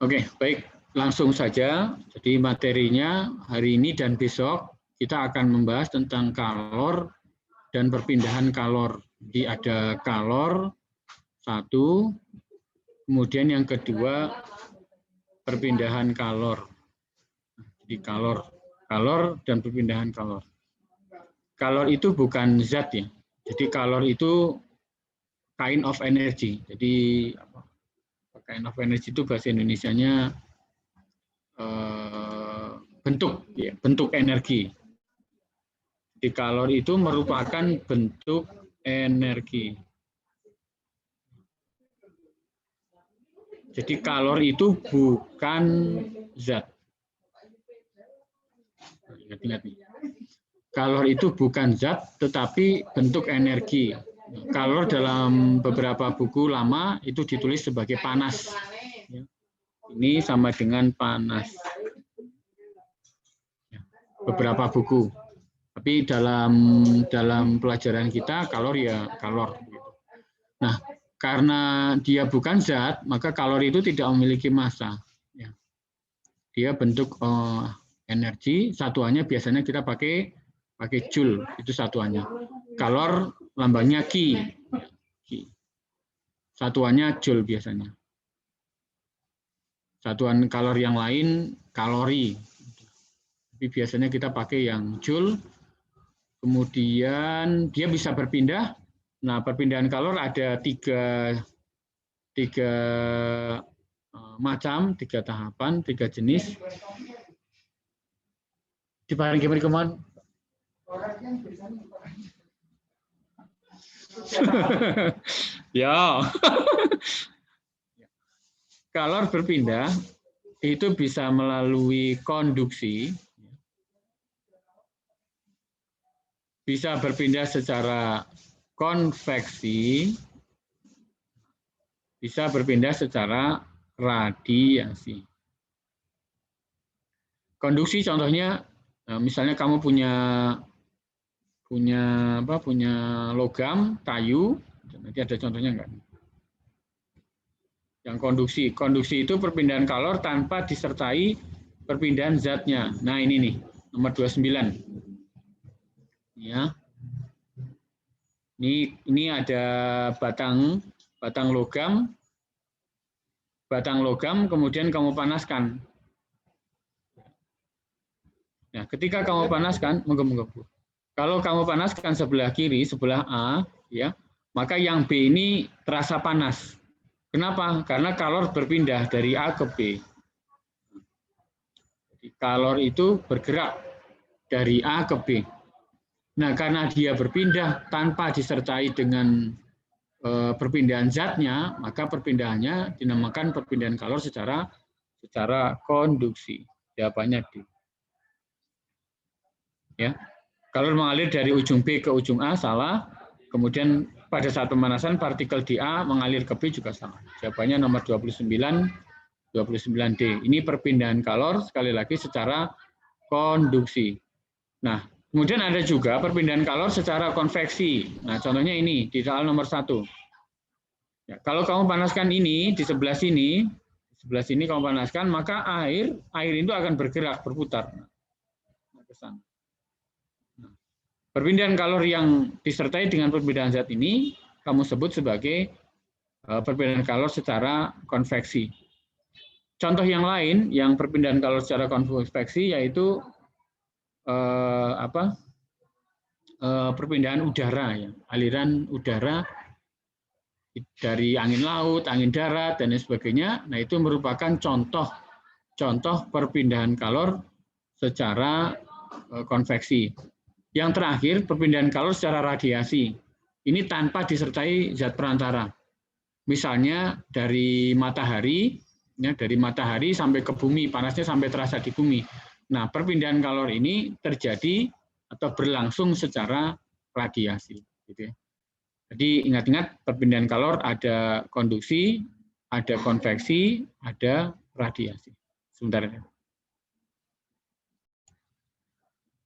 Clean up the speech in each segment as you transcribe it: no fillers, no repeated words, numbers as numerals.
Oke, baik. Langsung saja. Jadi materinya hari ini dan besok kita akan membahas tentang kalor dan perpindahan kalor. Jadi ada kalor satu, kemudian yang kedua perpindahan kalor. Jadi kalor dan perpindahan kalor. Kalor itu bukan zat ya. Jadi kalor itu kind of energy. Jadi kind of energy itu bahasa Indonesianya bentuk, ya, bentuk energi. Jadi kalor itu merupakan bentuk energi. Jadi kalor itu bukan zat. Ingat-ingat nih. Kalor itu bukan zat, tetapi bentuk energi. Kalor dalam beberapa buku lama itu ditulis sebagai panas. Ini sama dengan panas. Beberapa buku. Tapi dalam pelajaran kita kalor ya kalor. Nah, karena dia bukan zat, maka kalor itu tidak memiliki massa. Dia bentuk energi, satuannya biasanya kita pakai joule, itu satuannya. Kalor lambangnya Ki. Satuannya joule biasanya. Satuan kalor yang lain kalori. Tapi biasanya kita pakai yang joule. Kemudian dia bisa berpindah. Nah, perpindahan kalor ada tiga macam, 3 tahapan, 3 jenis. Di paling kemana? Ya. Kalor berpindah itu bisa melalui konduksi, bisa berpindah secara konveksi, bisa berpindah secara radiasi. Konduksi contohnya, misalnya kamu punya logam, kayu, nanti ada contohnya enggak? Yang konduksi itu perpindahan kalor tanpa disertai perpindahan zatnya. Nah ini nih, nomor 29. Ya. Ini ada batang logam, kemudian kamu panaskan. Nah, ketika kamu panaskan, kalau kamu panaskan sebelah kiri, sebelah A, ya, maka yang B ini terasa panas. Kenapa? Karena kalor berpindah dari A ke B. Jadi kalor itu bergerak dari A ke B. Nah, karena dia berpindah tanpa disertai dengan perpindahan zatnya, maka perpindahannya dinamakan perpindahan kalor secara konduksi. Jawabannya D. Ya. Kalor mengalir dari ujung B ke ujung A salah. Kemudian pada saat pemanasan partikel di A mengalir ke B juga salah. Jawabannya nomor 29D. Ini perpindahan kalor sekali lagi secara konduksi. Nah, kemudian ada juga perpindahan kalor secara konveksi. Nah, contohnya ini di soal nomor 1. Ya, kalau kamu panaskan ini di sebelah sini kamu panaskan, maka air itu akan bergerak, berputar. Perpindahan kalor yang disertai dengan perpindahan zat ini kamu sebut sebagai perpindahan kalor secara konveksi. Contoh yang lain yang perpindahan kalor secara konveksi yaitu perpindahan udara, ya, aliran udara dari angin laut, angin darat dan lain sebagainya. Nah, itu merupakan contoh perpindahan kalor secara konveksi. Yang terakhir, perpindahan kalor secara radiasi. Ini tanpa disertai zat perantara. Misalnya dari matahari, ya, dari matahari sampai ke bumi, panasnya sampai terasa di bumi. Nah, perpindahan kalor ini terjadi atau berlangsung secara radiasi. Gitu ya. Jadi ingat-ingat perpindahan kalor ada konduksi, ada konveksi, ada radiasi. Sebentar ya.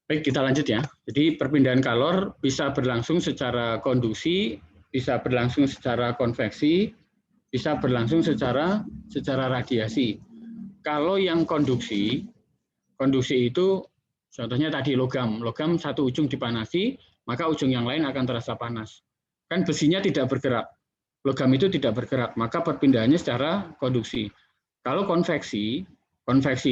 Baik, kita lanjut ya. Jadi perpindahan kalor bisa berlangsung secara konduksi, bisa berlangsung secara konveksi, bisa berlangsung secara radiasi. Kalau yang konduksi itu contohnya tadi logam satu ujung dipanasi, maka ujung yang lain akan terasa panas. Kan besinya tidak bergerak, logam itu tidak bergerak, maka perpindahannya secara konduksi. Kalau konveksi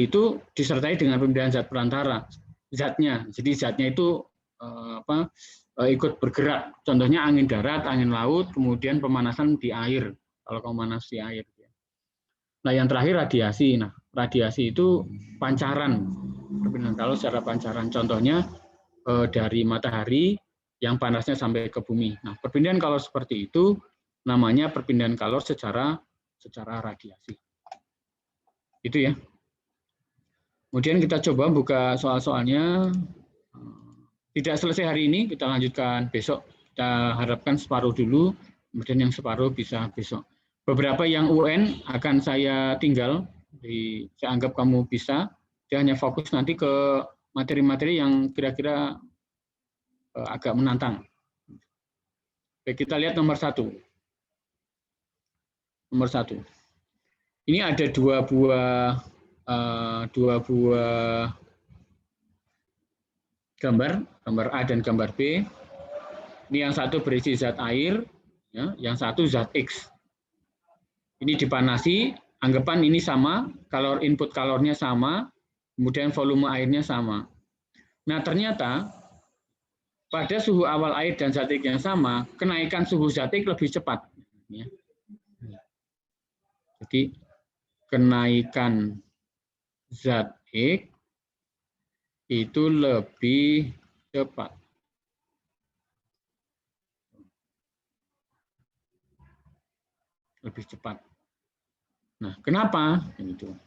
itu disertai dengan perpindahan zat perantara, zatnya. Jadi zatnya itu ikut bergerak. Contohnya angin darat, angin laut, kemudian pemanasan di air. Kalau pemanas di air. Nah, yang terakhir radiasi. Nah, radiasi itu pancaran. Kalau secara pancaran, contohnya dari matahari yang panasnya sampai ke bumi. Nah, perpindahan kalor seperti itu namanya perpindahan kalor secara radiasi. Itu ya. Kemudian kita coba buka soal-soalnya. Tidak selesai hari ini, kita lanjutkan besok. Kita harapkan separuh dulu, kemudian yang separuh bisa besok. Beberapa yang UN akan saya tinggal, saya anggap kamu bisa. Dia hanya fokus nanti ke materi-materi yang kira-kira agak menantang. Oke, kita lihat nomor 1. Nomor 1. Ini ada dua buah gambar A dan gambar B. Ini yang satu berisi zat air, ya, yang satu zat X. Ini dipanasi, anggapan ini sama, input kalornya sama, kemudian volume airnya sama. Nah, ternyata pada suhu awal air dan zat X yang sama, kenaikan suhu zat X lebih cepat. Jadi, kenaikan zat X itu lebih cepat. Lebih cepat. Nah, kenapa?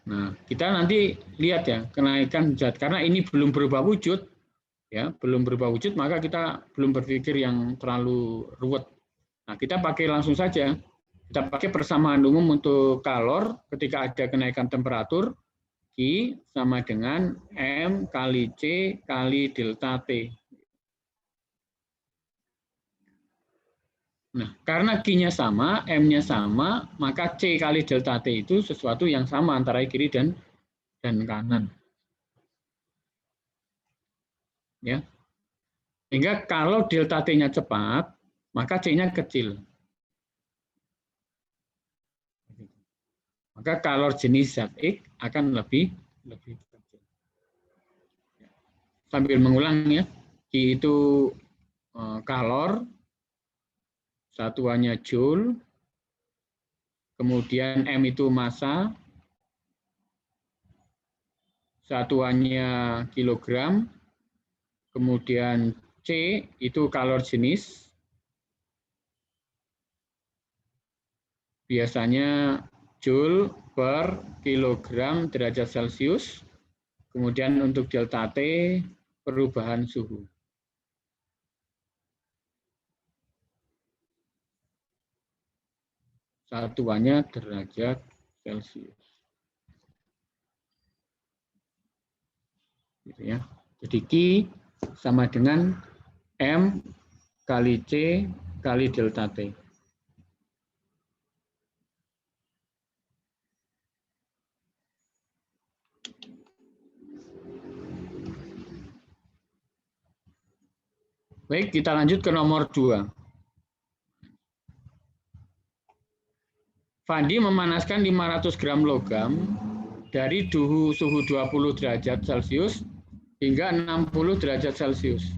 Nah, kita nanti lihat ya, kenaikan zat, karena ini belum berubah wujud, ya, belum berubah wujud, maka kita belum berpikir yang terlalu ruwet. Nah, kita pakai langsung saja, kita pakai persamaan umum untuk kalor ketika ada kenaikan temperatur, Q sama dengan M kali C kali delta T. Nah, karena Q-nya sama, M-nya sama, maka C kali delta T itu sesuatu yang sama antara kiri dan kanan. Ya. Sehingga kalau delta T-nya cepat, maka C-nya kecil. Maka kalor jenis zat X akan lebih kecil. Sambil mengulang ya, Q itu kalor, satuannya joule, kemudian M itu massa, satuannya kilogram, kemudian C itu kalor jenis, biasanya joule per kilogram derajat Celcius, kemudian untuk delta T perubahan suhu. Satuannya derajat Celcius. Gitu ya. Jadi Q sama dengan M kali C kali delta T. Baik, kita lanjut ke nomor 2. Fandi memanaskan 500 gram logam dari suhu 20 derajat Celcius hingga 60 derajat Celcius.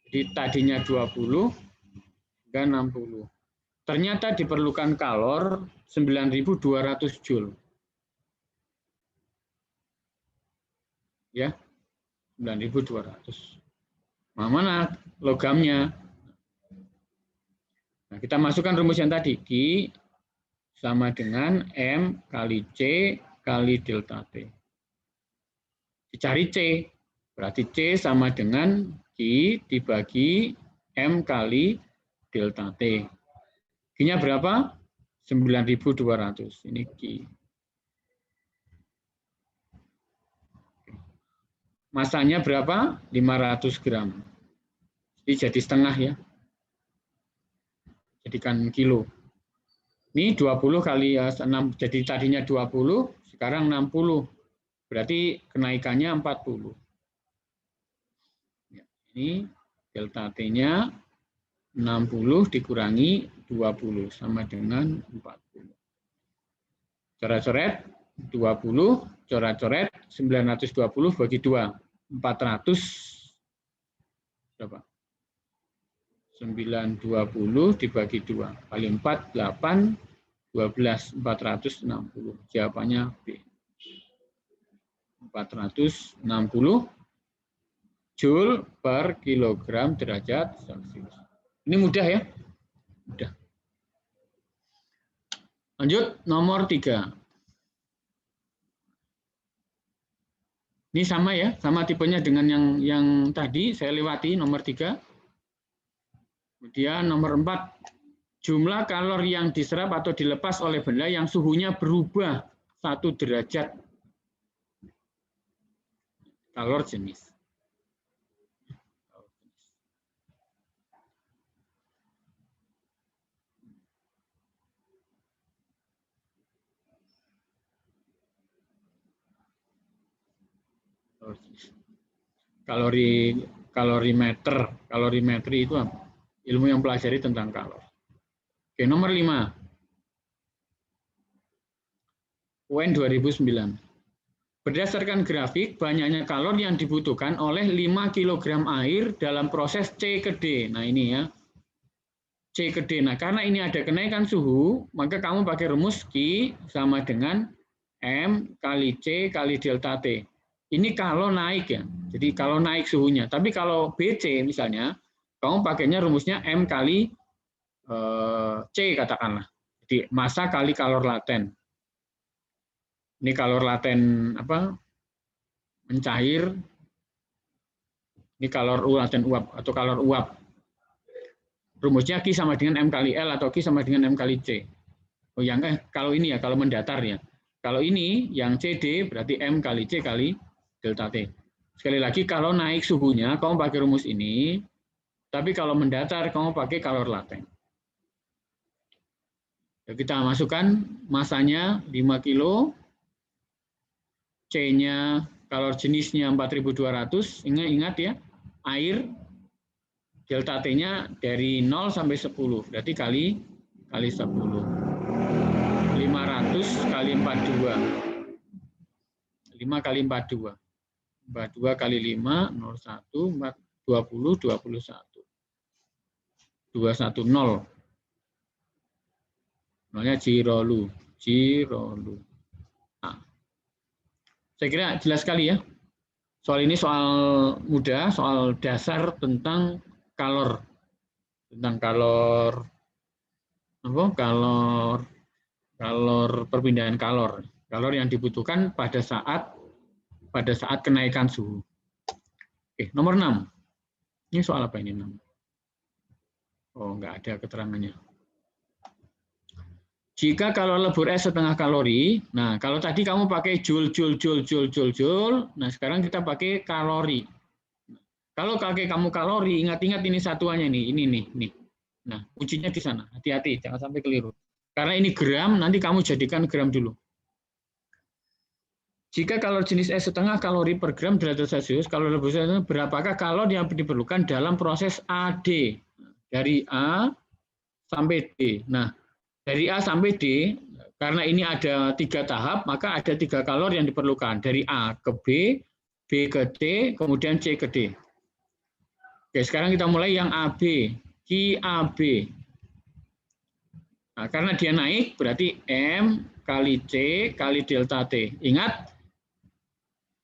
Jadi tadinya 20 hingga 60. Ternyata diperlukan kalor 9.200 joule. Ya, 9.200. Mana logamnya? Nah, kita masukkan rumus yang tadi, Q sama dengan M kali C kali delta T. Dicari C, berarti C sama dengan Q dibagi M kali delta T. Q-nya berapa? 9.200. Ini Q. Masanya berapa? 500 gram. Jadi setengah ya. Jadikan kilo. Ini 20 kali 6, jadi tadinya 20, sekarang 60. Berarti kenaikannya 40. Ya, ini delta T-nya 60 dikurangi 20 sama dengan 40. Coret-coret 20, coret-coret 920 bagi 2. 400 berapa? 920 dibagi 2. Kali 4, 8, 12, 460. Jawabannya B. 460 Joule per kilogram derajat Celcius. Ini mudah ya? Mudah. Lanjut, nomor 3. Ini sama ya, sama tipenya dengan yang tadi, saya lewati nomor 3. Kemudian nomor 4, jumlah kalori yang diserap atau dilepas oleh benda yang suhunya berubah 1 derajat. Kalor jenis. Kalorimetri itu apa? Ilmu yang pelajari tentang kalori. Oke, nomor 5. UN 2009. Berdasarkan grafik, banyaknya kalori yang dibutuhkan oleh 5 kg air dalam proses C ke D. Nah ini ya, C ke D. Nah karena ini ada kenaikan suhu, maka kamu pakai rumus Q sama dengan M kali C kali delta T. Ini kalau naik ya, jadi kalau naik suhunya. Tapi kalau BC misalnya, kamu pakainya rumusnya M kali C katakanlah. Jadi massa kali kalor laten. Ini kalor laten apa? Mencair. Ini kalor laten uap atau kalor uap. Rumusnya Q sama dengan M kali L atau Q sama dengan M kali C. Oh yang kalau ini ya, kalau mendatar ya. Kalau ini yang CD berarti M kali C kali delta T. Sekali lagi kalau naik suhunya kamu pakai rumus ini, tapi kalau mendatar kamu pakai kalor laten. Kita masukkan massanya 5 kilo, C-nya kalor jenisnya 4.200, ingat ya, air delta T-nya dari 0 sampai 10, berarti kali 10. 500 kali 42. 5 kali 42. 42 kali 5, 01, 20, 21. 210. Nolnya Jirolu. Nah, saya kira jelas sekali ya. Soal ini soal mudah, soal dasar tentang kalor. Tentang kalor perpindahan kalor. Kalor yang dibutuhkan pada saat kenaikan suhu. Oke, nomor 6. Ini soal apa ini 6? Oh, enggak ada keterangannya. Jika kalor lebur es setengah kalori, nah kalau tadi kamu pakai joule, nah sekarang kita pakai kalori. Kalau kamu kalori, ingat-ingat ini satuannya nih, ini nih. Nah, ujinya di sana, hati-hati, jangan sampai keliru. Karena ini gram, nanti kamu jadikan gram dulu. Jika kalor jenis es setengah kalori per gram derajat Celcius, kalor lebur es berapakah kalor yang diperlukan dalam proses AD? Dari A sampai D. Nah, dari A sampai D, karena ini ada 3 tahap, maka ada 3 kalor yang diperlukan. Dari A ke B, B ke C, kemudian C ke D. Oke, sekarang kita mulai yang AB, QAB. Nah, karena dia naik, berarti M kali C kali delta T. Ingat,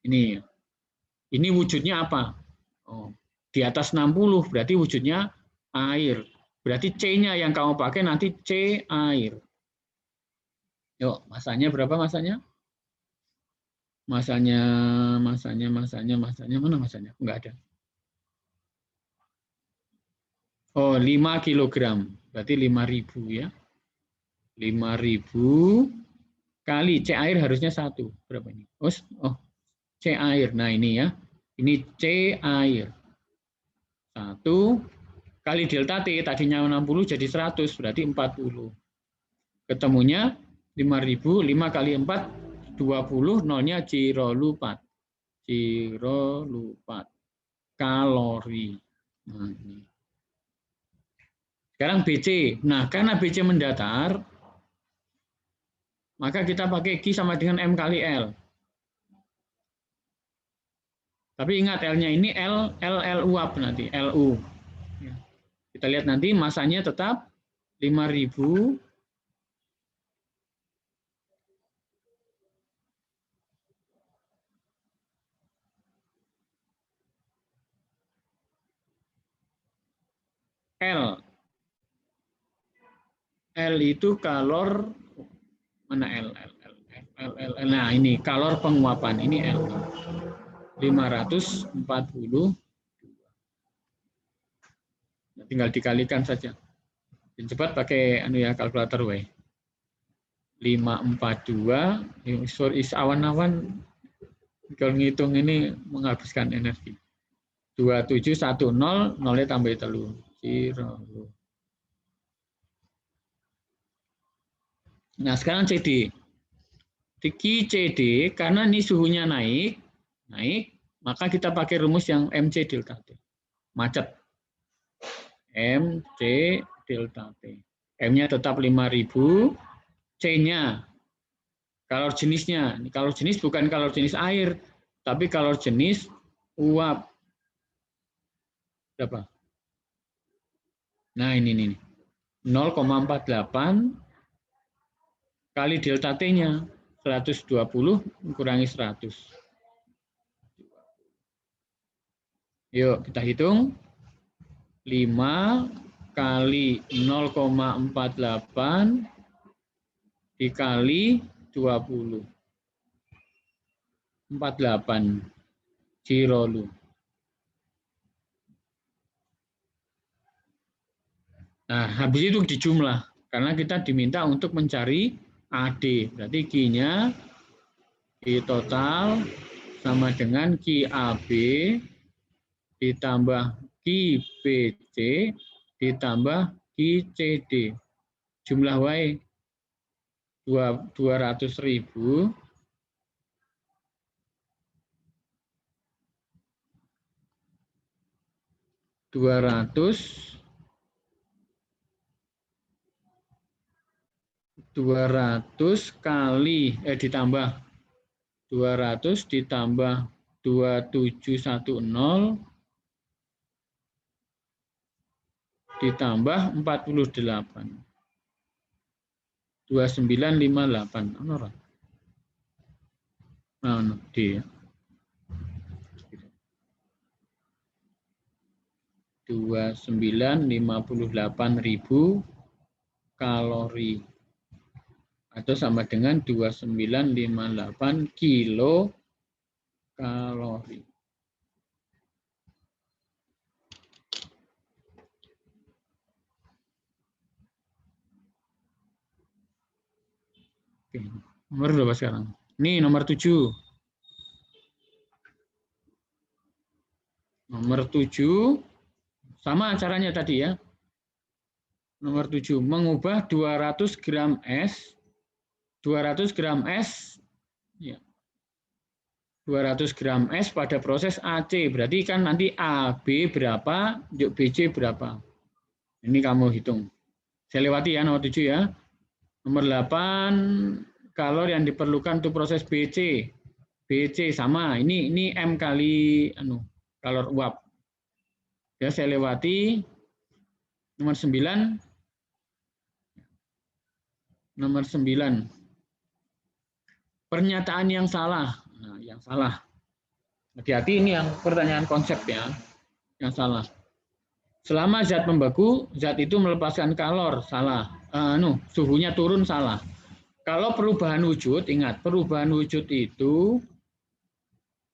ini wujudnya apa? Oh, di atas 60, berarti wujudnya air. Berarti C-nya yang kamu pakai nanti C air. Yuk, masanya berapa masanya? Masanya, mana masanya? Enggak ada. Oh, 5 kilogram. Berarti 5.000 ya. 5.000 kali C air harusnya 1. Berapa ini? Oh, C air. Nah, ini ya. Ini C air. 1 kali delta T, tadinya 60 jadi 100, berarti 40. Ketemunya 5.000, 5 kali 4, 20, nolnya cirolupat. Cirolupat. Kalori. Nah, ini. Sekarang BC. Nah, karena BC mendatar, maka kita pakai Q sama dengan M kali L. Tapi ingat L-nya ini L uap nanti, LU. Kita lihat nanti masanya tetap 5.000 L. L itu kalor, mana L? Nah ini kalor penguapan, ini L. 540. Tinggal dikalikan saja. Dan cepat pakai kalkulator W. 542, sorry, awan-awan kalau ngitung ini menghabiskan energi. 2710, nolnya tambah telu. Nah, sekarang CD. CD, karena ini suhunya naik, maka kita pakai rumus yang MC delta T. Macet. MC delta T. M-nya tetap 5.000, C-nya, kalor jenisnya. Kalor jenis bukan kalor jenis air, tapi kalor jenis uap. Berapa? Nah, ini. 0,48 kali delta T-nya. 120 kurangi 100. Yuk, kita hitung. 5 kali 0,48 dikali 20. 48 kilolu. Nah, habis itu dijumlah. Karena kita diminta untuk mencari AD. Berarti Q-nya, Q total sama dengan QAB ditambah QBC ditambah QCD. Jumlah Y 200.000 200 kali ditambah 200 ditambah 2710 ditambah 48. 2958. Nah, D. 2958.000 kalori. Atau sama dengan 2958 kilo kalori. Oke, nomor berapa sekarang? Ini nomor 7. Nomor 7 sama caranya tadi ya. Nomor 7 mengubah 200 gram es 200 gram es ya. 200 gram es pada proses AC. Berarti kan nanti AB berapa, BC berapa. Ini kamu hitung. Saya lewati ya nomor 7 ya. Nomor 8 kalor yang diperlukan untuk proses BC. BC sama. Ini M kali kalor uap. Ya, saya lewati. Nomor 9. Nomor 9. Pernyataan yang salah. Nah, yang salah. Hati-hati ini yang pertanyaan konsep ya. Yang salah. Selama zat membeku, zat itu melepaskan kalor, salah. Suhunya turun, salah. Kalau perubahan wujud, ingat, perubahan wujud itu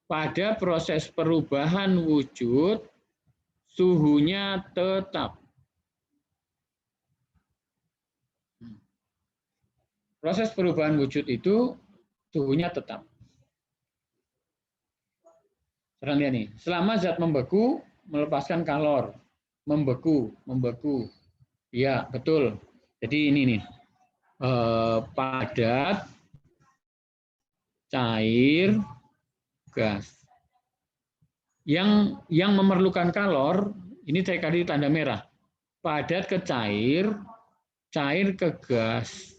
pada proses perubahan wujud suhunya tetap. Proses perubahan wujud itu suhunya tetap. Sekarang lihat nih, selama zat membeku melepaskan kalor, membeku. Ya, betul. Jadi ini nih, padat cair, gas. Yang memerlukan kalor, ini saya kasih tanda merah. Padat ke cair, cair ke gas.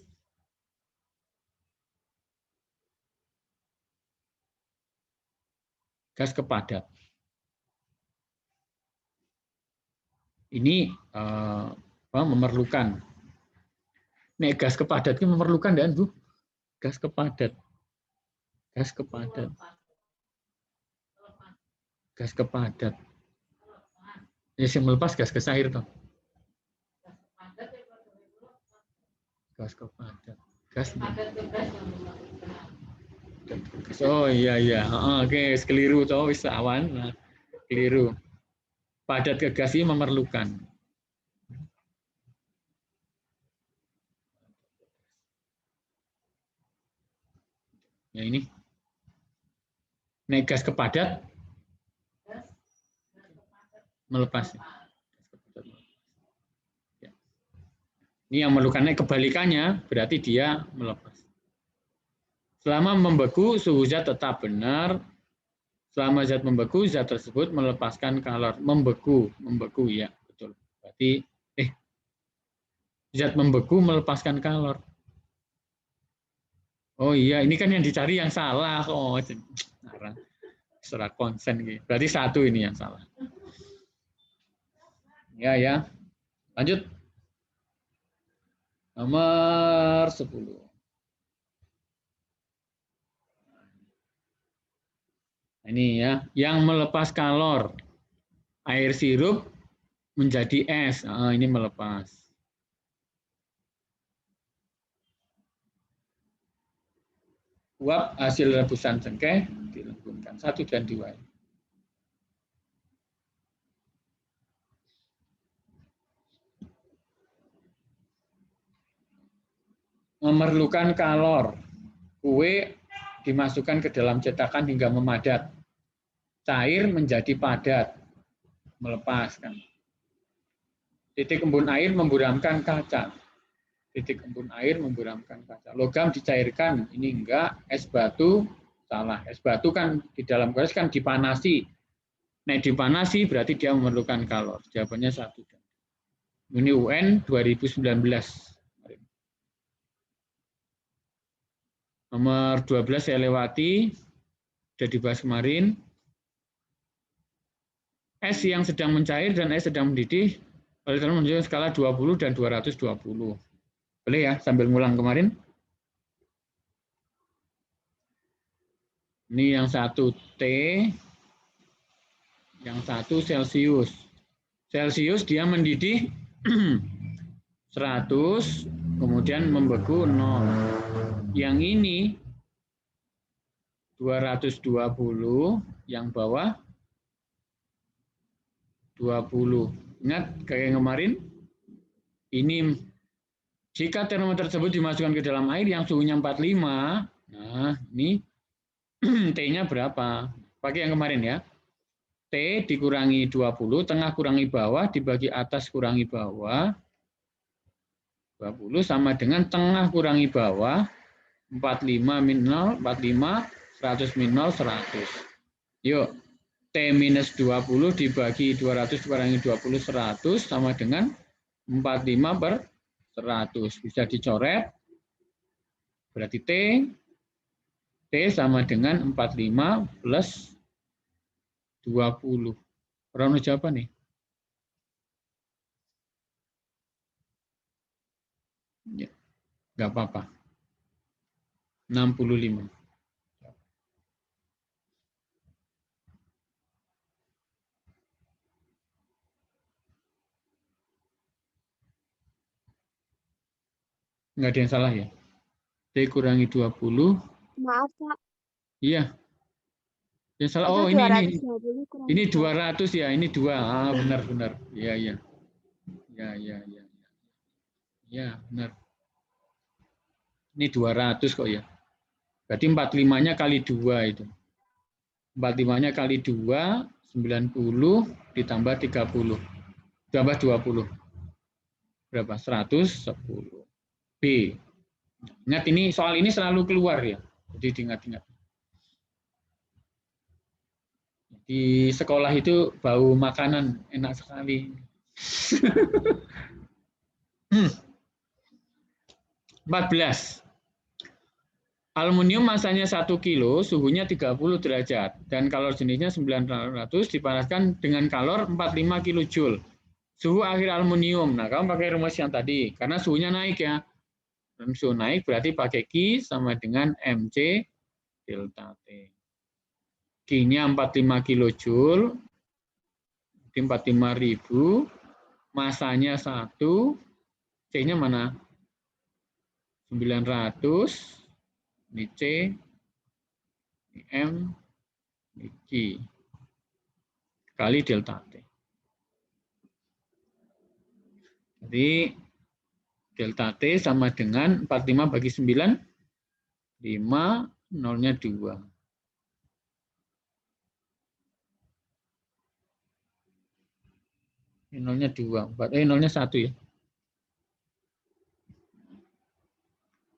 Gas ke padat. Ini memerlukan. Nek gas ke padat ini memerlukan dan Bu. Gas ke padat. Gas ke padat. Gas ke padat. Ya, yang melepas gas ke cair toh. Gas ke padat. Gas. Oh iya iya. Oke, keliru toh wis awan. Nah, keliru. Padat ke gas ini memerlukan. Ya ini. Nek gas ke padat melepas. Ini yang memerlukannya kebalikannya, berarti dia melepas. Selama membeku, suhu zat tetap benar. Selama zat membeku, zat tersebut melepaskan kalor. Membeku ya, betul. Berarti zat membeku melepaskan kalor. Oh iya, ini kan yang dicari yang salah. Oh, secara konsen gitu. Berarti satu ini yang salah. Ya. Lanjut. Nomor 10. Ini ya, yang melepas kalor. Air sirup menjadi es. Ini melepas. Uap hasil rebusan cengkeh dilembutkan 1 dan 2. Memerlukan kalor. Kue dimasukkan ke dalam cetakan hingga memadat. Cair menjadi padat. Melepaskan. Titik embun air memburamkan kaca. Titik embun air memburamkan kaca. Logam dicairkan. Ini enggak. Es batu salah. Es batu kan di dalam goles kan dipanasi. Nah, dipanasi berarti dia memerlukan kalor. Jawabannya 1. Ini UN 2019. Nomor 12 saya lewati, sudah dibahas kemarin. Es yang sedang mencair dan es sedang mendidih, oleh menunjukkan skala 20 dan 220. Boleh ya, sambil ngulang kemarin. Ini yang satu T, yang satu Celcius. Celcius dia mendidih 100, kemudian membeku 0. Yang ini 220, yang bawah 20. Ingat kayak yang kemarin? Ini jika termometer tersebut dimasukkan ke dalam air yang suhunya 45, nah ini T-nya berapa? Pakai yang kemarin ya. T dikurangi 20, tengah kurangi bawah, dibagi atas kurangi bawah. 20 sama dengan tengah kurangi bawah, 45 min 0, 45, 100 min 0, 100. Yuk, T minus 20 dibagi 200 kurangi 20, 100 sama dengan 45 per 100. Bisa dicoret, berarti T sama dengan 45 plus 20. Orang mau jawab nih? Ya, nggak apa-apa. 65. Nggak ada yang salah ya? T kurangi 20. Maaf, Pak. Iya. Yang salah, Itu oh ini 200 ya, ini 2. Benar. Iya. Ya, benar. Ini 200 kok ya. Berarti 45-nya kali 2 itu. 45-nya kali 2, 90 ditambah 30. Tambah 20. Berapa? 110. B. Ingat ini soal ini selalu keluar ya. Jadi diingat-ingat. Di sekolah itu bau makanan enak sekali. 14. Aluminium masanya 1 kilo, suhunya 30 derajat, dan kalor jenisnya 900 dipanaskan dengan kalor 45 kilojoule. Suhu akhir aluminium. Nah, kamu pakai rumus yang tadi, karena suhunya naik ya. Suhu naik berarti pakai Q sama dengan MC delta T. Q-nya 45 kilojoule, 45.000, masanya 1, C-nya mana? 900, ini C, ini M, ini Q, kali delta T. Jadi delta T sama dengan 45 bagi 9, 5, nolnya 2. Ini nolnya 2, nolnya 1 ya.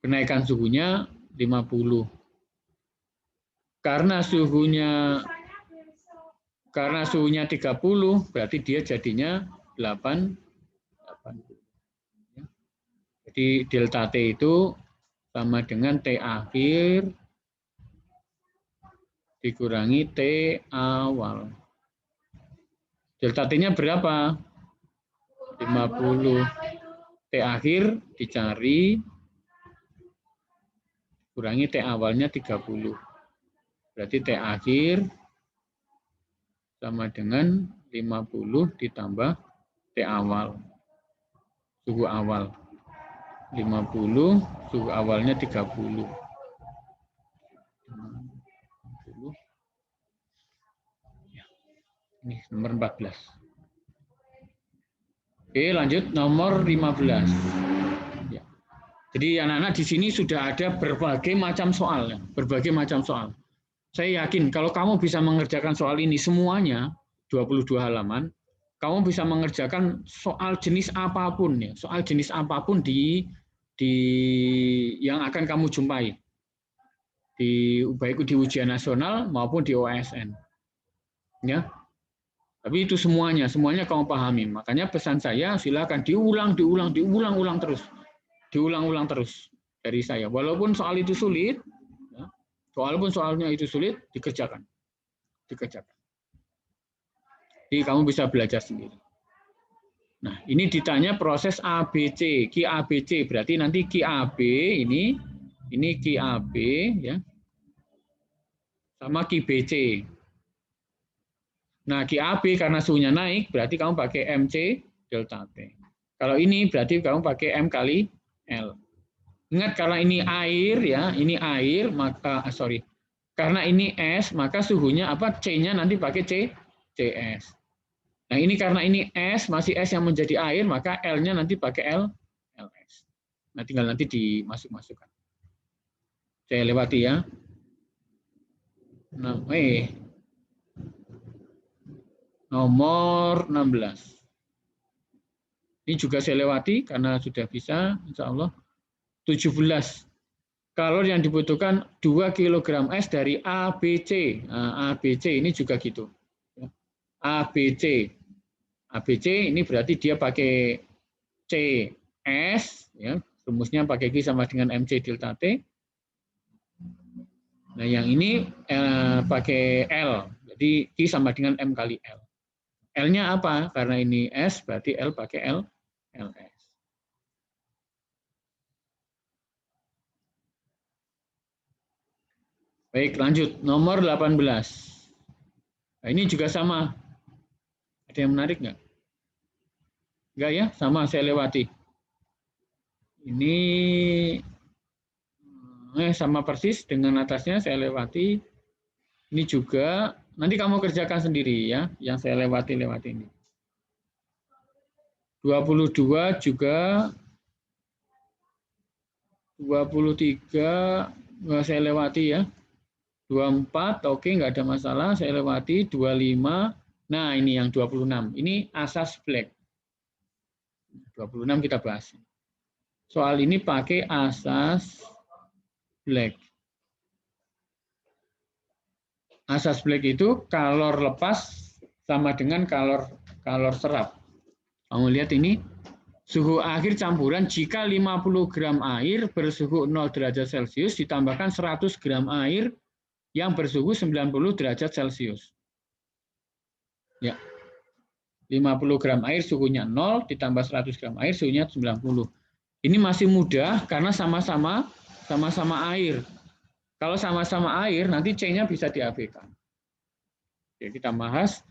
Kenaikan suhunya 50. Karena suhunya 30, berarti dia jadinya 8. Jadi delta T itu sama dengan T akhir dikurangi T awal. Delta T-nya berapa? 50. T akhir dicari, kurangi T awalnya 30. Berarti T akhir sama dengan 50 ditambah T awal. Suhu awal. 50, suhu awalnya 30. Ini nomor 14. Oke, lanjut nomor 15. Ya. Jadi anak-anak di sini sudah ada berbagai macam soal, berbagai macam soal. Saya yakin kalau kamu bisa mengerjakan soal ini semuanya 22 halaman, kamu bisa mengerjakan soal jenis apapun ya, soal jenis apapun di yang akan kamu jumpai. Baik di ujian nasional maupun di OSN. Ya. Tapi itu semuanya kamu pahami. Makanya pesan saya silakan diulang terus. Diulang-ulang terus dari saya. Walaupun soal itu sulit, ya, walaupun soalnya itu sulit, dikerjakan. Jadi kamu bisa belajar sendiri. Nah, ini ditanya proses ABC, Q ABC, berarti nanti Q AB ini Q AB ya. Sama Q BC. Nah, Q AB karena suhunya naik, berarti kamu pakai MC delta T. Kalau ini berarti kamu pakai M kali L. Ingat karena ini air ya, ini air, maka karena ini S, maka suhunya apa? C-nya nanti pakai CS. Nah, ini karena ini S, masih S yang menjadi air, maka L-nya nanti pakai LS. Nah, tinggal nanti dimasuk-masukkan. Saya lewati ya. Nah, nomor 16. Ini juga saya lewati karena sudah bisa, insya Allah. 17. Kalor yang dibutuhkan 2 kg es dari ABC. Nah, ABC ini juga gitu. ABC. ABC ini berarti dia pakai CS, ya, rumusnya pakai Q sama dengan MC delta T. Nah, yang ini pakai L, jadi Q sama dengan M kali L. L-nya apa? Karena ini S, berarti L pakai LS. Baik, lanjut. Nomor 18. Nah, ini juga sama. Ada yang menarik nggak? Enggak ya? Sama, saya lewati. Ini sama persis dengan atasnya, saya lewati. Ini juga, nanti kamu kerjakan sendiri ya, yang saya lewati ini. 22 juga, 23 saya lewati ya. 24, oke, nggak ada masalah, saya lewati. 25, nah ini yang 26. Ini asas black. 26 kita bahas. Soal ini pakai asas black. Asas Black itu kalor lepas sama dengan kalor serap. Kamu lihat ini, suhu akhir campuran jika 50 gram air bersuhu 0 derajat Celcius ditambahkan 100 gram air yang bersuhu 90 derajat Celcius. Ya. 50 gram air suhunya 0 ditambah 100 gram air suhunya 90. Ini masih mudah karena sama-sama air. Kalau sama-sama air, nanti C-nya bisa diabaikan. Oke, kita bahas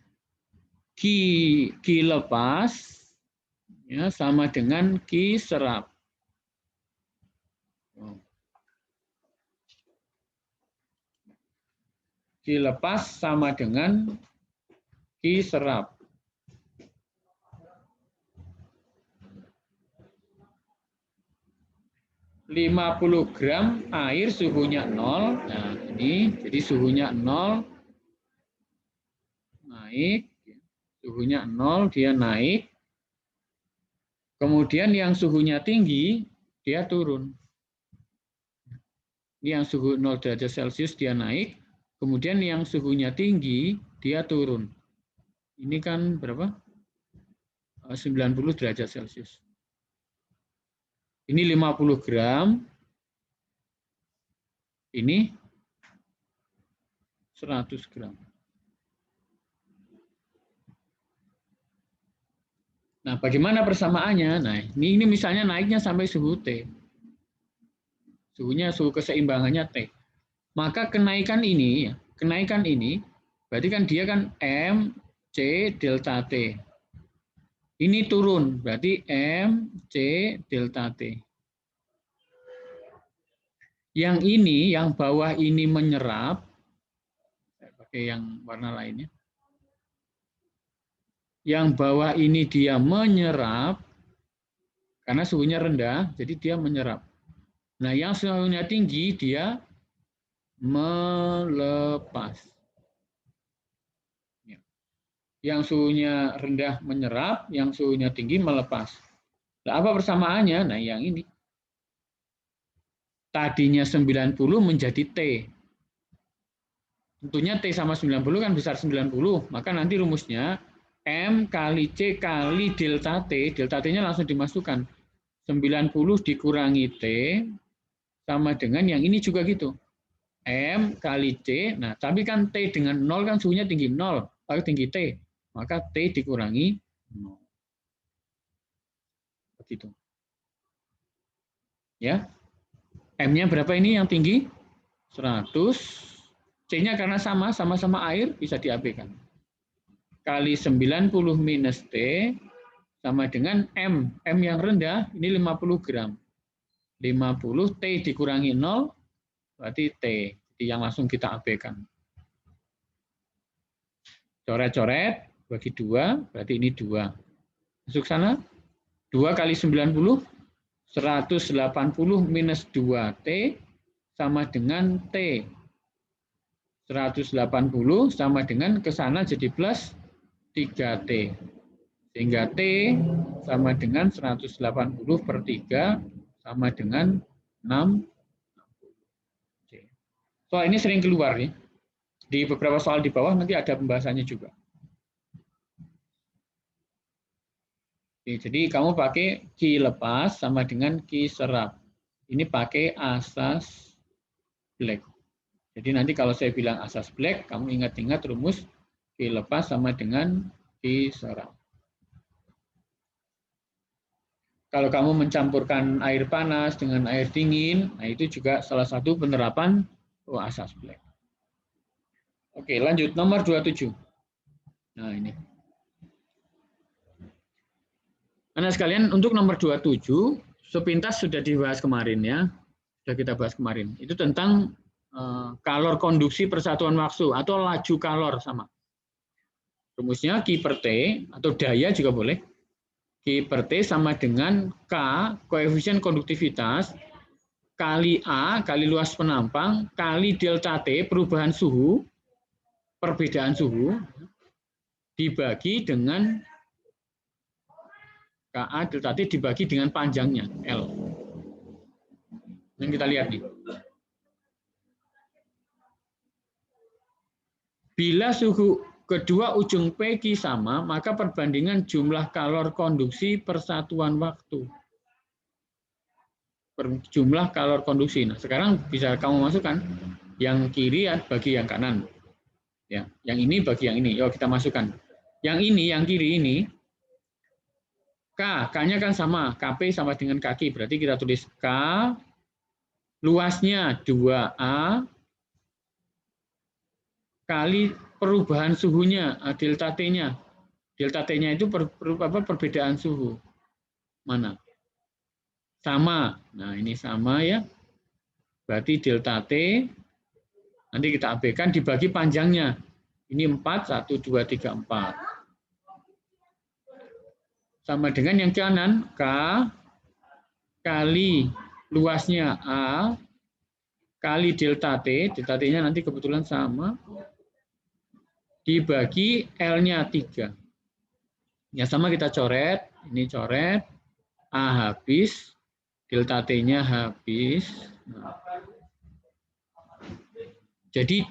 Q lepas ya, sama dengan Q serap. Q lepas sama dengan Q serap. ...50 gram air suhunya 0. Nah, ini jadi suhunya 0 naik, suhunya 0 dia naik. Kemudian yang suhunya tinggi dia turun. Ini yang suhu 0 derajat Celcius dia naik, kemudian yang suhunya tinggi dia turun. Ini kan berapa? 90 derajat Celcius. Ini 50 gram. Ini 100 gram. Nah, bagaimana persamaannya? Nah, ini misalnya naiknya sampai suhu T. Suhu keseimbangannya T. Maka kenaikan ini berarti kan dia kan M C delta T. Ini turun, berarti M C delta T. Yang ini, yang bawah ini menyerap, saya pakai yang warna lainnya. Yang bawah ini dia menyerap, karena suhunya rendah, jadi dia menyerap. Nah, yang suhunya tinggi, dia melepas. Yang suhunya rendah menyerap, yang suhunya tinggi melepas. Nah, apa persamaannya? Nah, yang ini. Tadinya 90 menjadi T. Tentunya T sama 90 kan besar 90, maka nanti rumusnya M kali C kali delta T, delta T-nya langsung dimasukkan. 90 dikurangi T sama dengan yang ini juga gitu. M kali C, nah tapi kan T dengan 0 kan suhunya tinggi 0, lalu tinggi T, maka T dikurangi 0. Begitu. Ya. M-nya berapa ini yang tinggi? 100. C-nya karena sama-sama air, bisa diabaikan. Kali 90 minus T, sama dengan M. M yang rendah, ini 50 gram. 50 T dikurangi 0, berarti T. Jadi yang langsung kita abaikan. Coret-coret, bagi 2, berarti ini 2. Masuk sana, 2 kali 90, 180 minus 2T, sama dengan T. 180 sama dengan ke sana jadi plus 3T. Sehingga T sama dengan 180 per 3 sama dengan 6. Soal ini sering keluar nih. Di beberapa soal di bawah nanti ada pembahasannya juga. Oke, jadi kamu pakai Q lepas sama dengan Q serap. Ini pakai asas Black. Jadi nanti kalau saya bilang asas Black, kamu ingat-ingat rumus Q lepas sama dengan Q serap. Kalau kamu mencampurkan air panas dengan air dingin, nah itu juga salah satu penerapan asas Black. Oke, lanjut nomor 27. Nah, ini. Anak sekalian, untuk nomor 27, sepintas sudah dibahas kemarin ya. Sudah kita bahas kemarin. Itu tentang kalor konduksi persatuan waktu atau laju kalor sama. Rumusnya Q per T atau daya juga boleh. Q per T sama dengan K, koefisien konduktivitas, kali A, kali luas penampang, kali delta T, perubahan suhu, perbedaan suhu, dibagi dengan KA delta T dibagi dengan panjangnya, L. Yang kita lihat nih. Bila suhu kedua ujung PQ sama, maka perbandingan jumlah kalor konduksi per satuan waktu. Jumlah kalor konduksi. Nah, sekarang bisa kamu masukkan yang kiri bagi yang kanan. Ya, yang ini bagi yang ini. Yuk kita masukkan. Yang ini, yang kiri ini, K-nya kan sama. KP sama dengan kaki. Berarti kita tulis K, luasnya 2A, kali perubahan suhunya, delta T-nya. Delta T-nya itu perbedaan suhu. Mana? Sama. Nah, ini sama ya. Berarti delta T, nanti kita abaikan dibagi panjangnya. Ini 4, 1, 2, 3, 4. Sama dengan yang kanan, K kali luasnya A, kali delta T-nya nanti kebetulan sama, dibagi L-nya 3. Ya sama kita coret, ini coret, A habis, delta T-nya habis. Nah. Jadi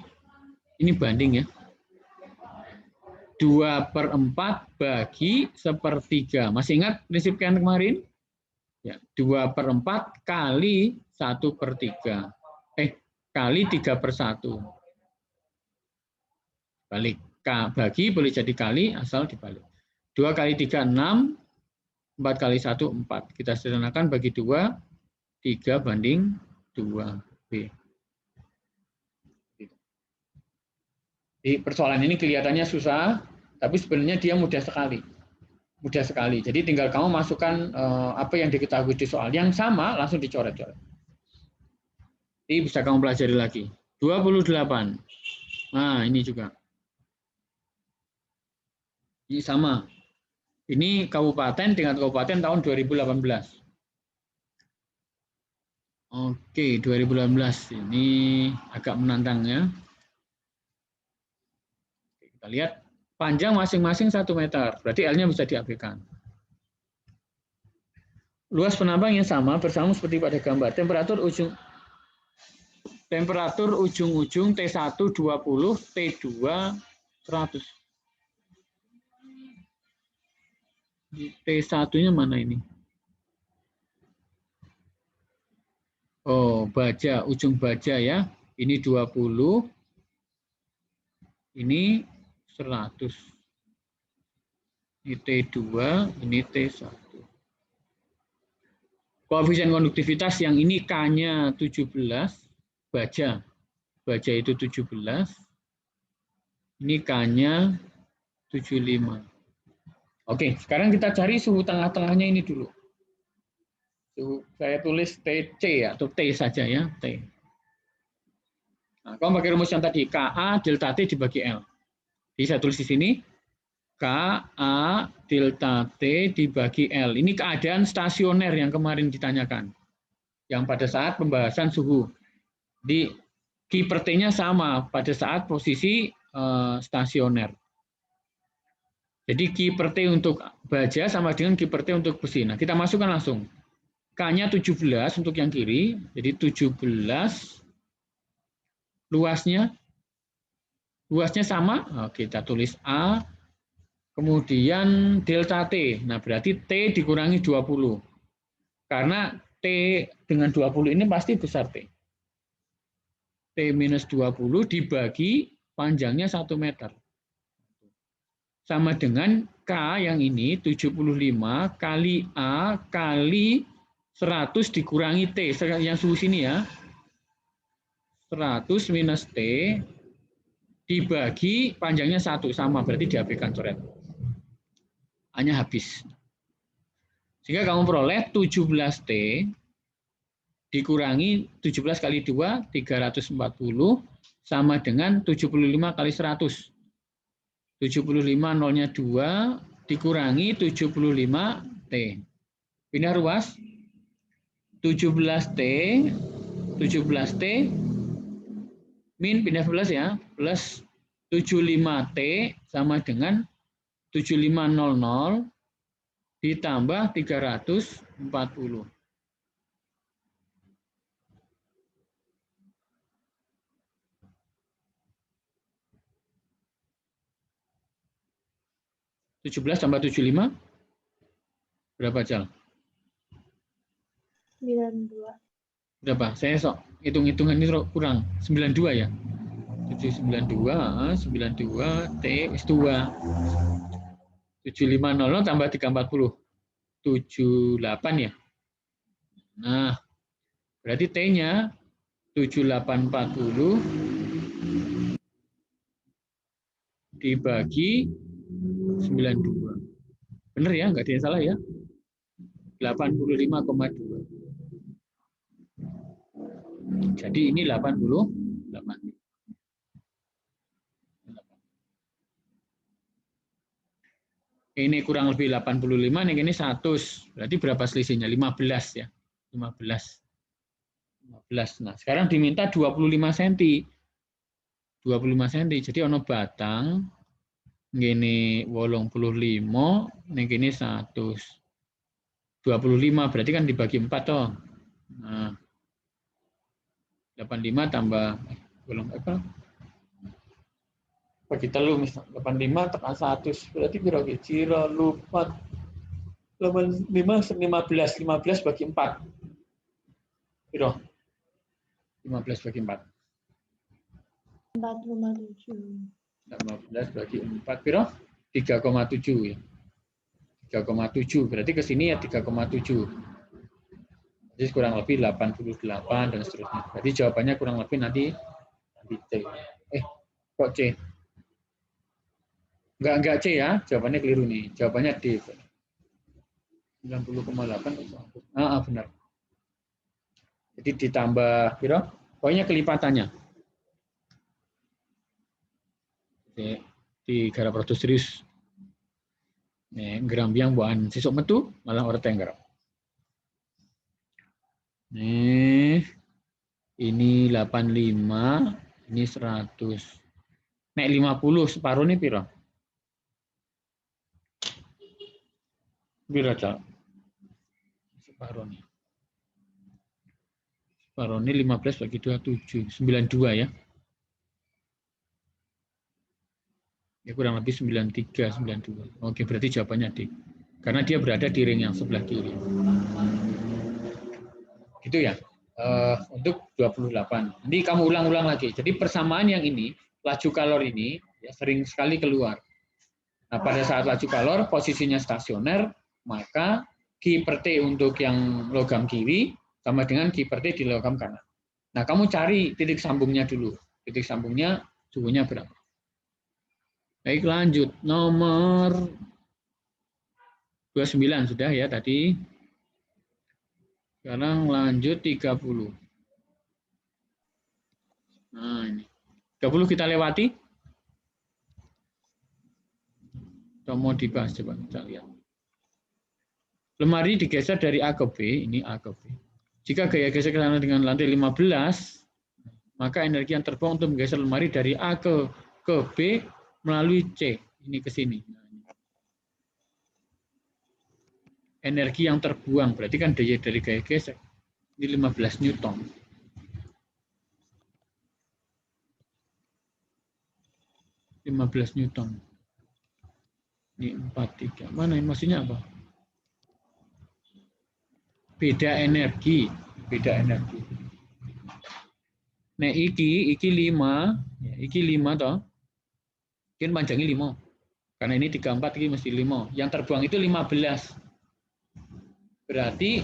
ini banding ya. 2/4 bagi 1/3. Masih ingat prinsip yang kemarin? Ya, 2/4 kali 1/3. Kali 3/1. Balik. Bagi boleh jadi kali, asal dibalik. 2 kali 3, 6. 4 kali 1, 4. Kita sederhanakan bagi 2, 3/2B. Di persoalan ini kelihatannya susah, tapi sebenarnya dia mudah sekali. Mudah sekali. Jadi tinggal kamu masukkan apa yang diketahui di soal. Yang sama langsung dicoret-coret. Ini bisa kamu pelajari lagi. 28. Nah, ini juga. Ini sama. Ini kabupaten dengan kabupaten tahun 2018. Oke, 2018. Ini agak menantang ya. Kita lihat panjang masing-masing 1 meter. Berarti L-nya bisa diabaikan. Luas penambang yang sama bersama seperti pada gambar. Temperatur ujung-ujung T1 20, T2 100. T1-nya mana ini? Oh, baja, ujung baja ya. Ini 20. Ini 100. Ini T2, ini T1. Koefisien konduktivitas yang ini K-nya 17, baja. Baja itu 17. Ini K-nya 75. Oke, sekarang kita cari suhu tengah-tengahnya ini dulu. Saya tulis TC atau T saja ya, T. Nah, kamu pakai rumus yang tadi, KA delta T dibagi L. Jadi saya tulis di sini, KA delta T dibagi L. Ini keadaan stasioner yang kemarin ditanyakan. Yang pada saat pembahasan suhu. Di Q per T-nya sama pada saat posisi stasioner. Jadi Q per T untuk baja sama dengan Q per T untuk besi. Nah, kita masukkan langsung. K-nya 17 untuk yang kiri. Jadi 17 luasnya sama. Nah, kita tulis A. Kemudian delta T. Nah, berarti T dikurangi 20. Karena T dengan 20 ini pasti besar T. T minus 20 dibagi panjangnya 1 meter. Sama dengan K yang ini 75 kali A kali 100 dikurangi T. Yang suhu sini ya. 100 minus T dibagi panjangnya 1. Sama, berarti diabaikan coret. Hanya habis. Sehingga kamu peroleh 17T dikurangi 17 kali 2, 340, sama dengan 75 kali 100. 75 nolnya 2 dikurangi 75T. Pindah ruas. 17T min pindah 11 ya, plus 75T sama dengan 7500 ditambah 340. 17 tambah 75 berapa, Jal? 92. Berapa? Saya sok hitung-hitungan ini kurang. 92 ya? 792, 92, T, S2. 7500 tambah 340. 78 ya? Nah, berarti T-nya 7840 dibagi 92. Benar ya? Nggak ada yang salah ya? 85,2. Jadi ini 88. Ini kurang lebih 85, ini 100. Berarti berapa selisihnya? 15 ya. 15. Nah, sekarang diminta 25 cm. 25 cm. Jadi ono batang ngene 85, ning kene 100. 25 berarti kan dibagi 4 toh. Nah, 85 tambah belum apa? Bagi telu misal 85 tekan 100 berarti piro ki? Ciro lupa 85 15 bagi 4. Piro? 15 bagi 4. 4,7. 15 bagi 4 piro? 3,7 ya. 3,7 berarti ke sini ya 3,7. Jadi kurang lebih 88 dan seterusnya. Jadi jawabannya kurang lebih nanti C. Kok C? Enggak C ya, jawabannya keliru nih. Jawabannya D. 90,8. Benar. Jadi ditambah piro? Pokoknya kelipatannya. Di garap produk serius. Geram biang buan sisuk metu malah orang tengger. Ini 85, ini 100. Nek 50 separuh ini piro? Piro, Cak? Separuh nih. Separuh ini 15 bagi 27, 92 ya. Ya kurang lebih 93, 92. Oke, berarti jawabannya D. Karena dia berada di ring yang sebelah kiri. Gitu ya. Untuk 28. Nanti kamu ulang-ulang lagi. Jadi persamaan yang ini, laju kalor ini ya, sering sekali keluar. Nah, pada saat laju kalor posisinya stasioner, maka Q per T untuk yang logam kiri sama dengan Q per T di logam kanan. Nah, kamu cari titik sambungnya dulu. Titik sambungnya suhunya berapa? Baik, lanjut. Nomor 29 sudah ya tadi. Sekarang lanjut 30. Nah, ini. 30 kita lewati. Atau mau dibahas, coba kita lihat. Lemari digeser dari A ke B, ini A ke B. Jika gaya geser ke sana dengan lantai 15, maka energi yang terbuang untuk menggeser lemari dari A ke B melalui C, ini ke sini. Energi yang terbuang, berarti kan daya dari gaya geser, ini 15 Newton. Newton. Ini 43. Mana ini maksudnya apa? Beda energi. Nah, iki 5, ya, iki 5 toh. Mungkin panjangnya 5. Karena ini 34, ini mesti 5. Yang terbuang itu 15. Berarti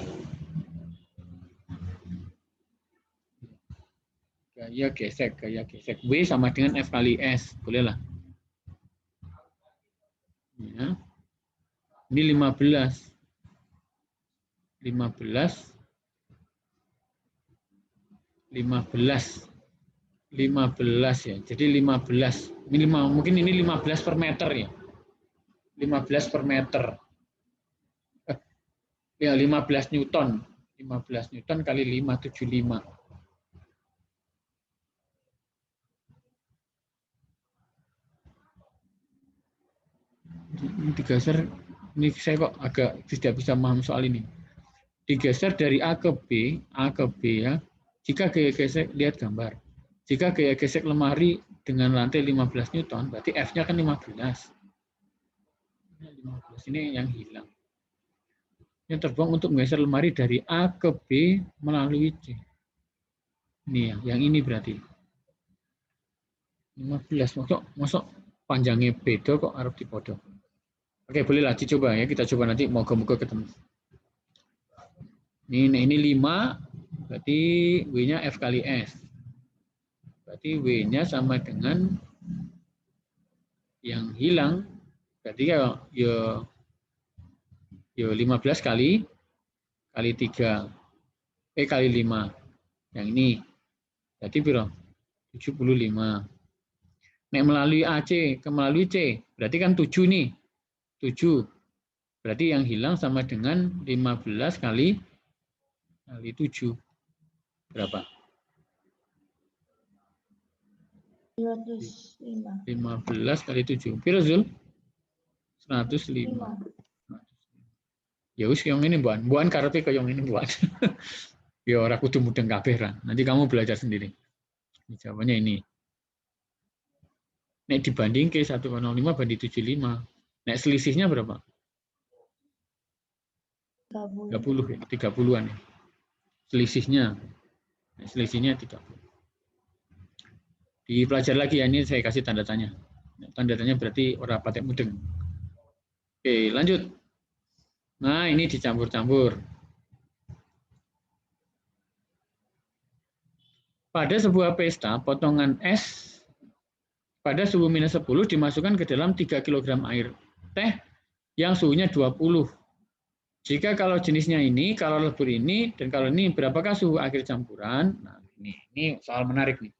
gaya gesek. W sama dengan F kali S. Bolehlah. Ya. Ini 15 ya. Jadi 15 minimal, mungkin ini 15 per meter ya. 15 per meter. Ya 15 Newton. 15 Newton kali 575. Ini digeser, ini saya kok agak tidak bisa paham soal ini. Digeser dari A ke B ya. Jika gaya gesek, lihat gambar. Jika gaya gesek lemari dengan lantai 15 Newton, berarti F-nya kan 15. 15. Ini yang hilang. Yang terbuang untuk menggeser lemari dari A ke B melalui C. Ini yang ini berarti 15. Masuk panjangnya beda kok arep dipodho. Oke, bolehlah dicoba ya. Kita coba nanti moga-moga ketemu. Ini 5, berarti W-nya F kali S. Berarti W-nya sama dengan yang hilang. Berarti ya 15 kali 3. Kali 5. Yang ini. Berarti berapa? 75. Nek melalui AC ke melalui C, berarti kan 7 nih. 7. Berarti yang hilang sama dengan 15 kali 7. Berapa? 105. 15 kali 7. Piro Zul? 105. Ya wis yang ini buan karepe kaya yang ini buan. Ya ora kudu mudeng kabeh ra. Nanti kamu belajar sendiri. Jawabannya ini. Nek dibanding ke 1,05 banding 75. Nek selisihnya berapa? 30 ya, 30-an ya. Selisihnya. Nek selisihnya 30. Dipelajari lagi ya, ini saya kasih tanda tanya. Tanda tanya berarti orang patek mudeng. Oke, lanjut. Nah, ini dicampur-campur. Pada sebuah pesta, potongan es pada suhu minus 10 dimasukkan ke dalam 3 kg air teh yang suhunya 20. Jika kalau jenisnya ini, kalau lebur ini, dan kalau ini, berapakah suhu akhir campuran? Nah, ini soal menarik nih.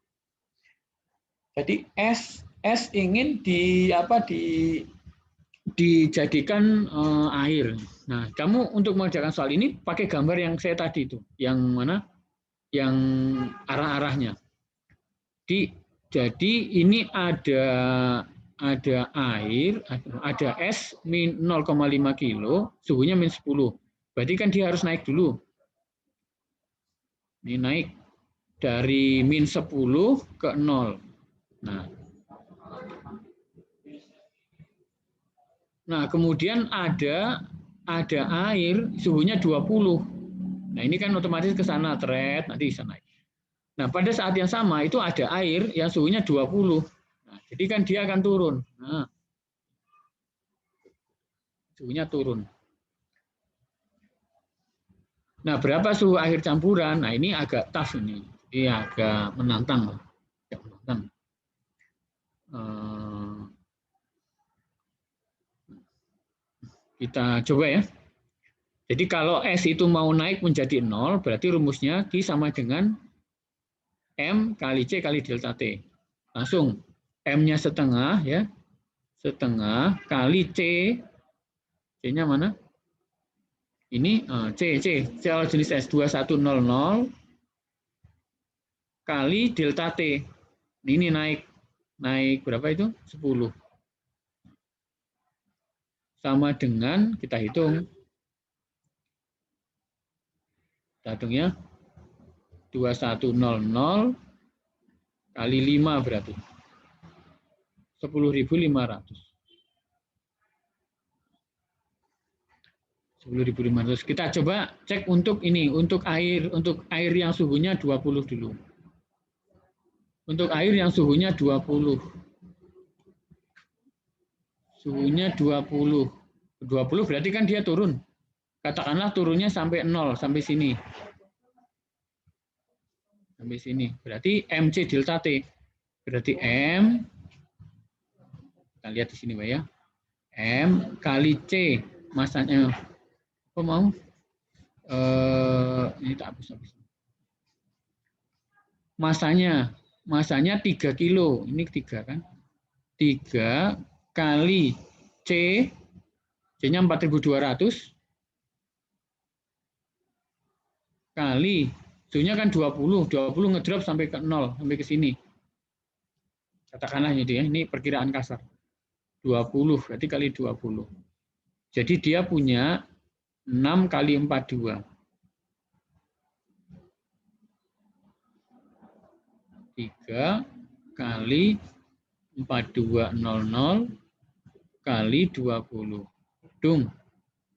Jadi es ingin dijadikan air. Nah, kamu untuk mengerjakan soal ini pakai gambar yang saya tadi itu, yang mana? Yang arah-arahnya. Jadi ini ada air, ada es 0,5 kilo, suhunya min 10. Berarti kan dia harus naik dulu. Ini naik dari min 10 ke 0. Nah, kemudian ada air suhunya 20. Nah, ini kan otomatis ke sana thread, nanti bisa naik. Nah, pada saat yang sama itu ada air yang suhunya 20. Nah, jadi kan dia akan turun. Nah, suhunya turun. Nah, berapa suhu akhir campuran? Nah, ini agak tough ini. Ini agak menantang. Kita coba ya. Jadi kalau S itu mau naik menjadi 0, berarti rumusnya Q sama dengan M kali C kali delta T. Langsung M-nya setengah ya. Setengah kali C. C-nya mana? Ini C kalau jenis S 2100 kali delta T. Ini naik berapa itu? 10. Sama dengan kita hitung. Kita hitungnya 2100 kali 5 berarti 10.500. 10.500. Kita coba cek untuk ini, untuk air yang suhunya 20 dulu. Untuk air yang suhunya 20. Suhunya 20. 20 berarti kan dia turun. Katakanlah turunnya sampai 0, sampai sini. Sampai sini. Berarti MC delta T. Berarti M, kita lihat di sini Pak ya. M kali C, masanya. Apa mau? Ini tak habis. Masanya 3 kilo. Ini 3 kan. 3 kali C, C-nya 4.200 kali, suhunya kan 20 ngedrop sampai ke 0, sampai ke sini. Katakanlah gitu ya, ini perkiraan kasar. 20 berarti kali 20. Jadi dia punya 6 kali 42. 3 kali 4200 kali 20. Dung.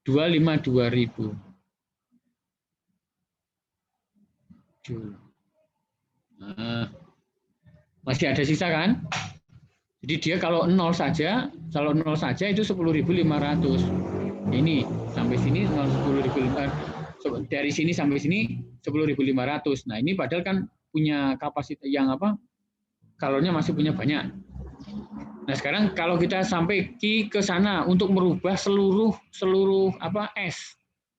252.000. Nah, masih ada sisa kan? Jadi dia kalau 0 saja itu 10.500. Ini sampai sini 10.500. Dari sini sampai sini 10.500. Nah, ini padahal kan punya kapasitas yang apa? Kalornya masih punya banyak. Nah, sekarang kalau kita sampai ke sana untuk merubah seluruh apa es.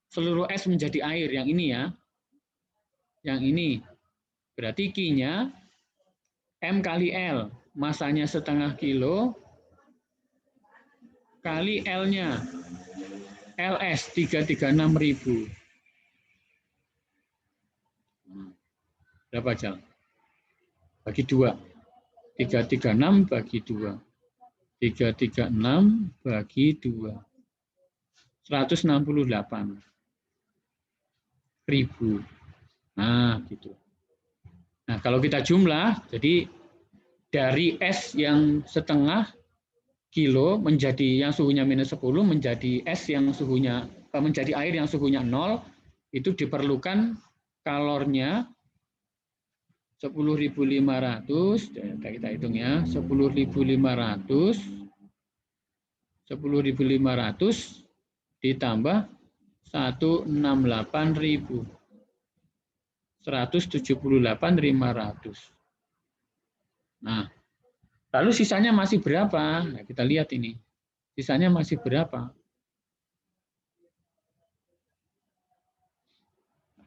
Seluruh es menjadi air yang ini ya. Yang ini. Berarti Q-nya M kali L, masanya setengah kilo, kali L-nya, LS 336.000. Berapa jam? Bagi 2. 336 bagi 2. 336 bagi 2. 168.000. Nah, gitu. Nah, kalau kita jumlah, jadi dari es yang setengah kilo menjadi yang suhunya minus 10 menjadi es yang suhunya menjadi air yang suhunya 0, itu diperlukan kalornya 10.500, kita hitung ya, 10.500 ditambah 168.000. 178.500. Nah, lalu sisanya masih berapa? Nah, kita lihat ini. Sisanya masih berapa?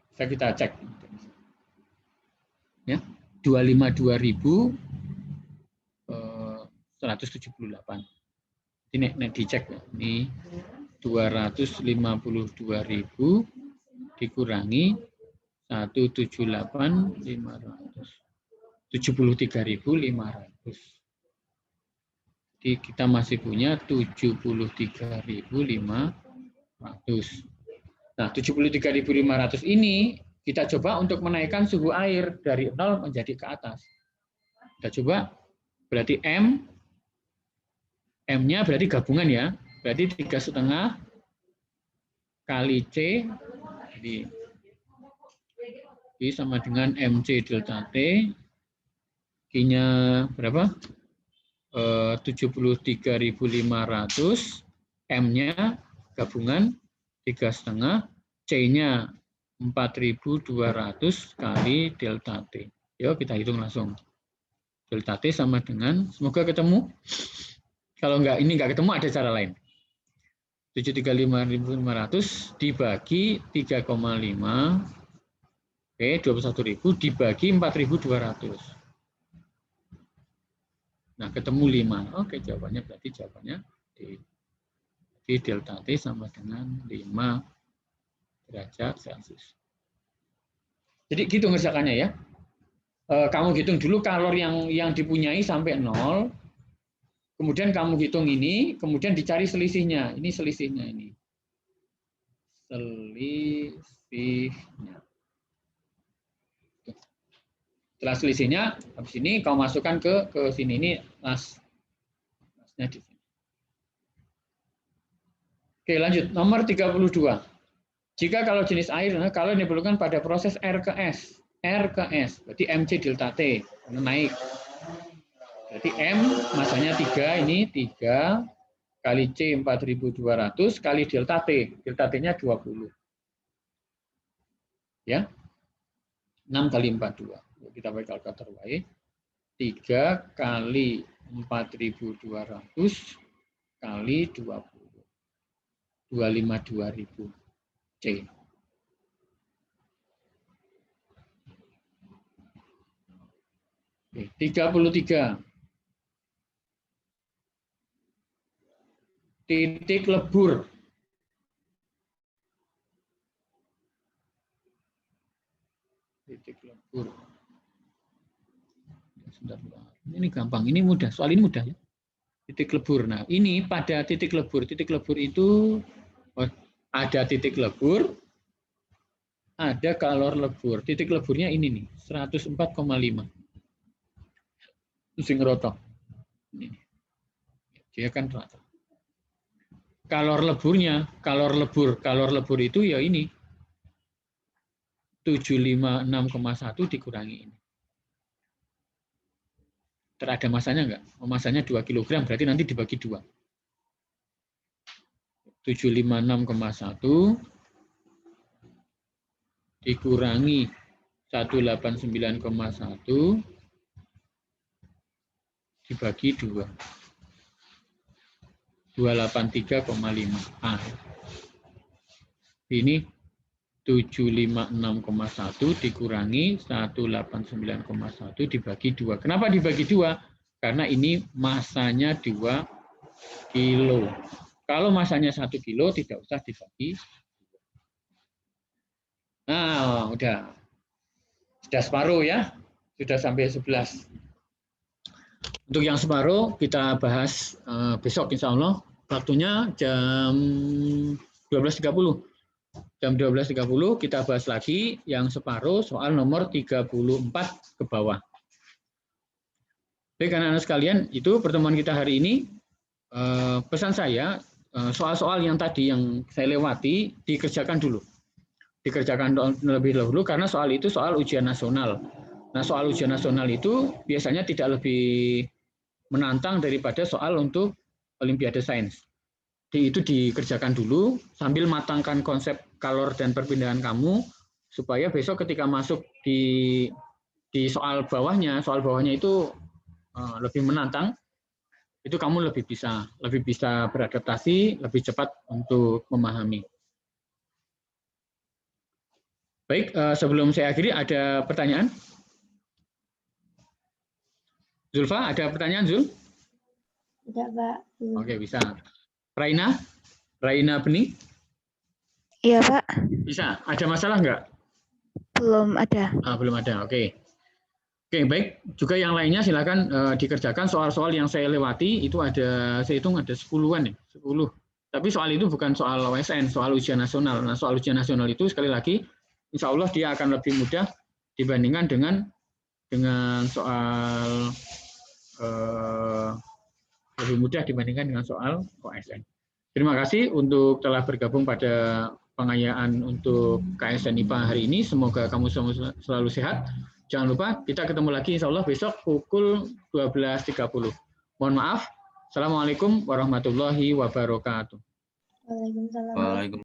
Bisa kita cek. Ya, 252.178. Ini dicek ya. Ini 252.000 dikurangi 178.500. 73.500. Jadi kita masih punya 73.500. Nah, 73.500 ini kita coba untuk menaikkan suhu air dari 0 menjadi ke atas. Kita coba, berarti M-nya berarti gabungan ya. Berarti 3,5 kali C, jadi sama dengan MC delta T, Q-nya berapa? 73.500, M-nya gabungan 3,5, C-nya 4.200 kali delta T. Yuk kita hitung langsung. Delta T sama dengan, semoga ketemu. Kalau ini enggak ketemu ada cara lain. 73.500 dibagi 3,5, oke, 21.000 dibagi 4.200. Nah, ketemu 5. Oke, jawabannya berarti jawabannya D. Jadi delta T sama dengan 5 derajat Celcius. Jadi gitu ngerjakannya ya. Kamu hitung dulu kalor yang dipunyai sampai 0. Kemudian kamu hitung ini, kemudian dicari selisihnya. Ini selisihnya ini. Selisihnya. Setelah selisihnya, habis ini kau masukkan ke sini. Ini masnya di sini. Oke, lanjut. Nomor 32. Jika kalau jenis air, kalau diperlukan pada proses R ke S. R ke S, berarti MC delta T. Naik. Berarti M masanya 3, ini 3 kali C 4.200 kali delta T. Delta T-nya 20. Ya. 6 kali 42. Kita pakai kalkulator Y. 3 kali 4.200 kali 20. 252.000 C. Oke, 33. Titik lebur. Titik lebur. Ini gampang, ini mudah. Soal ini mudah ya. Titik lebur. Nah, ini pada titik lebur. Titik lebur itu ada titik lebur, ada kalor lebur. Titik leburnya ini nih, 104,5. Sing rotok. Ini. Dia kan rata. kalor leburnya, kalor lebur itu ya ini 756,1 dikurangi ini. Ada masanya enggak? Masanya 2 kg, berarti nanti dibagi 2. 756,1 dikurangi 189,1 dibagi 2. 283,5. Ah. Ini 756,1 dikurangi 189,1 dibagi 2. Kenapa dibagi 2? Karena ini masanya 2 kilo. Kalau masanya 1 kilo tidak usah dibagi. Nah, udah. Sudah separuh ya. Sudah sampai 11. Untuk yang separuh kita bahas besok insya Allah. Waktunya jam 12.30. Jam 12.30 kita bahas lagi yang separuh soal nomor 34 ke bawah. Baik anak-anak sekalian, itu pertemuan kita hari ini. Pesan saya, soal-soal yang tadi yang saya lewati dikerjakan dulu. Dikerjakan lebih dahulu karena soal itu soal ujian nasional. Nah, soal ujian nasional itu biasanya tidak lebih menantang daripada soal untuk Olimpiade Sains. Itu dikerjakan dulu sambil matangkan konsep kalor dan perpindahan kamu supaya besok ketika masuk di soal bawahnya itu lebih menantang, itu kamu lebih bisa beradaptasi, lebih cepat untuk memahami. Baik, sebelum saya akhiri ada pertanyaan? Zulfa, ada pertanyaan Zul? Tidak, Pak. Oke, bisa. Raina Bening? Iya, Pak. Bisa. Ada masalah enggak? Belum ada. Belum ada. Oke. Oke, baik. Juga yang lainnya silakan dikerjakan soal-soal yang saya lewati itu ada, saya hitung ada 10-an ya, 10. Tapi soal itu bukan soal OSN, soal ujian nasional. Nah, soal ujian nasional itu sekali lagi insya Allah dia akan lebih mudah dibandingkan dengan soal lebih mudah dibandingkan dengan soal OSN. Terima kasih untuk telah bergabung pada pengayaan untuk KSN IPA hari ini. Semoga kamu selalu sehat. Jangan lupa kita ketemu lagi insya Allah besok pukul 12.30. Mohon maaf. Assalamualaikum warahmatullahi wabarakatuh. Waalaikumsalam.